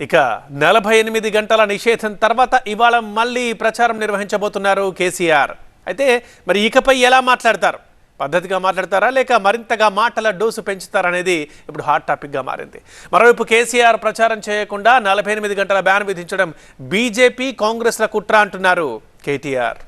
ఇక 48 గంటల నిషేధం తర్వాత ఇవాళ మళ్ళీ ప్రచారం నిర్వహించబోతున్నారు కేసీఆర్. అయితే మరి ఇకపై ఎలా మాట్లాడతారు? పద్ధతిగా మాట్లాడతారా లేక మరింతగా మాటల డోసు పెంచుతారనేది ఇప్పుడు హాట్ టాపిక్గా మారింది. మరోవైపు కేసీఆర్ ప్రచారం చేయకుండా 48 గంటల బ్యాన్ విధించడం బీజేపీ కాంగ్రెస్ల కుట్ర అంటున్నారు కేటీఆర్.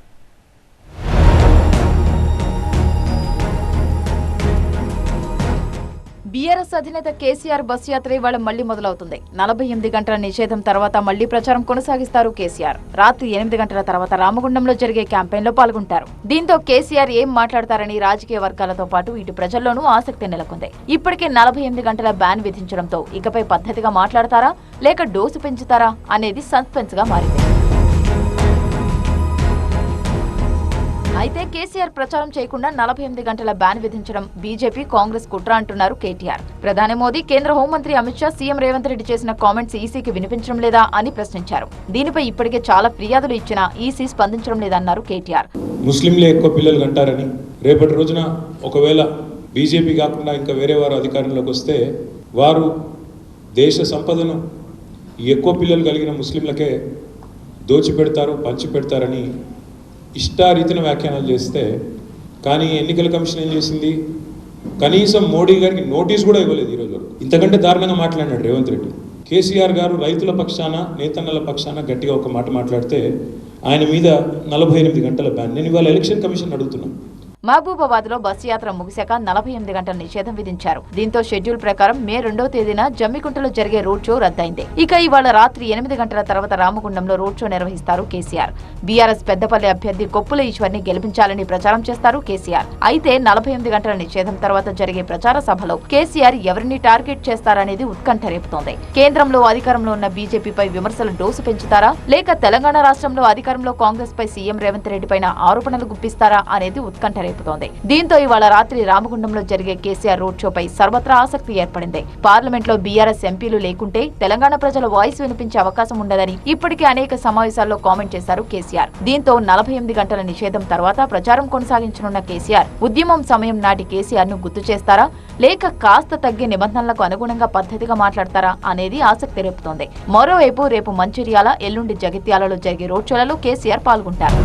బీఆర్ఎస్ అధినేత కేసీఆర్ బస్ యాత్ర ఇవాళ మళ్లీ మొదలవుతుంది. 48 గంటల నిషేధం తర్వాత మళ్లీ ప్రచారం కొనసాగిస్తారు కేసీఆర్. రాత్రి 8 గంటల తర్వాత రామగుండంలో జరిగే క్యాంపెయిన్ లో పాల్గొంటారు. దీంతో కేసీఆర్ ఏం మాట్లాడతారని రాజకీయ వర్గాలతో పాటు ఇటు ప్రజల్లోనూ ఆసక్తి నెలకొంది. ఇప్పటికే 48 గంటల బ్యాన్ విధించడంతో ఇకపై పద్ధతిగా మాట్లాడతారా లేక డోసు పెంచుతారా అనేది సస్పెన్స్ గా మారింది. అయితే కేసీఆర్ ప్రచారం చేయకుండా 48 గంటల బ్యాన్ విధించడం బీజేపీ కాంగ్రెస్ కుట్ర అంటున్నారు కేటీఆర్. ప్రధాని మోదీ, కేంద్ర హోంమంత్రి అమిత్ షా, సీఎం రేవంత్ రెడ్డి చేసిన కామెంట్స్ ఈసీకి వినిపించడం లేదా అని ప్రశ్నించారు. దీనిపై ఇప్పటికే చాలా ఫిర్యాదులు ఇచ్చినా ఈసీ స్పందించడం లేదన్నారు కేటీఆర్. ముస్లింలే ఎక్కువ పిల్లలు కంటారని, రేపటి రోజున ఒకవేళ బీజేపీ కాకుండా ఇంకా వేరే వారు అధికారంలోకి వస్తే వారు దేశ సంపదను ఎక్కువ పిల్లలు కలిగిన ముస్లింలకే దోచిపెడతారు, పంచిపెడతారని ఇష్టారీతిన వ్యాఖ్యానాలు చేస్తే, కానీ ఎన్నికల కమిషన్ ఏం చేసింది? కనీసం మోడీ గారికి నోటీస్ కూడా ఇవ్వలేదు. ఈరోజు ఇంతకంటే దారుణంగా మాట్లాడినాడు రేవంత్ రెడ్డి. కేసీఆర్ గారు రైతుల పక్షాన, నేతన్నల పక్షాన గట్టిగా ఒక మాట మాట్లాడితే ఆయన మీద 48 గంటల బ్యాన్. నేను ఇవాళ ఎలక్షన్ కమిషన్ అడుగుతున్నాను. మహబూబాబాద్ లో బస్సు యాత్ర ముగిశాక 48 గంటల నిషేధం విధించారు. దీంతో షెడ్యూల్ ప్రకారం మే 2వ తేదీన జమ్మికుంటలో జరిగే రోడ్ షో రద్దయింది. ఇక ఇవాళ రాత్రి 8 గంటల తర్వాత రామగుండంలో రోడ్ షో నిర్వహిస్తారు కేసీఆర్. బీఆర్ఎస్ పెద్దపల్లి అభ్యర్థి కొప్పుల ఈశ్వర్ని గెలిపించాలని ప్రచారం చేస్తారు కేసీఆర్. అయితే 48 గంటల నిషేధం తర్వాత జరిగే ప్రచార సభలో కేసీఆర్ ఎవరిని టార్గెట్ చేస్తారనేది ఉత్కంఠ రేపుతోంది. కేంద్రంలో అధికారంలో ఉన్న బీజేపీపై విమర్శల డోసు పెంచుతారా లేక తెలంగాణ రాష్ట్రంలో అధికారంలో కాంగ్రెస్ పై సీఎం రేవంత్ రెడ్డి పైన ఆరోపణలు గుప్పిస్తారా అనేది ఉత్కంఠ రేపుతోంది. దీంతో ఇవాళ రాత్రి రామగుండంలో జరిగే కేసీఆర్ రోడ్ షోపై సర్వత్రా ఆసక్తి ఏర్పడింది. పార్లమెంట్ లో బీఆర్ఎస్ ఎంపీలు లేకుంటే తెలంగాణ ప్రజల వాయిస్ వినిపించే అవకాశం ఉండదని ఇప్పటికే అనేక సమావేశాల్లో కామెంట్ చేశారు కేసీఆర్. దీంతో 48 గంటల నిషేధం తర్వాత ప్రచారం కొనసాగించనున్న కేసీఆర్ ఉద్యమం సమయం నాటి కేసీఆర్ ను గుర్తు చేస్తారా లేక కాస్త తగ్గే నిబంధనలకు అనుగుణంగా పద్ధతిగా మాట్లాడతారా అనేది ఆసక్తి రేపుతోంది. మరోవైపు రేపు మంచిర్యాల, ఎల్లుండి జగిత్యాలలో జరిగే రోడ్ షోలలో కేసీఆర్ పాల్గొంటారు.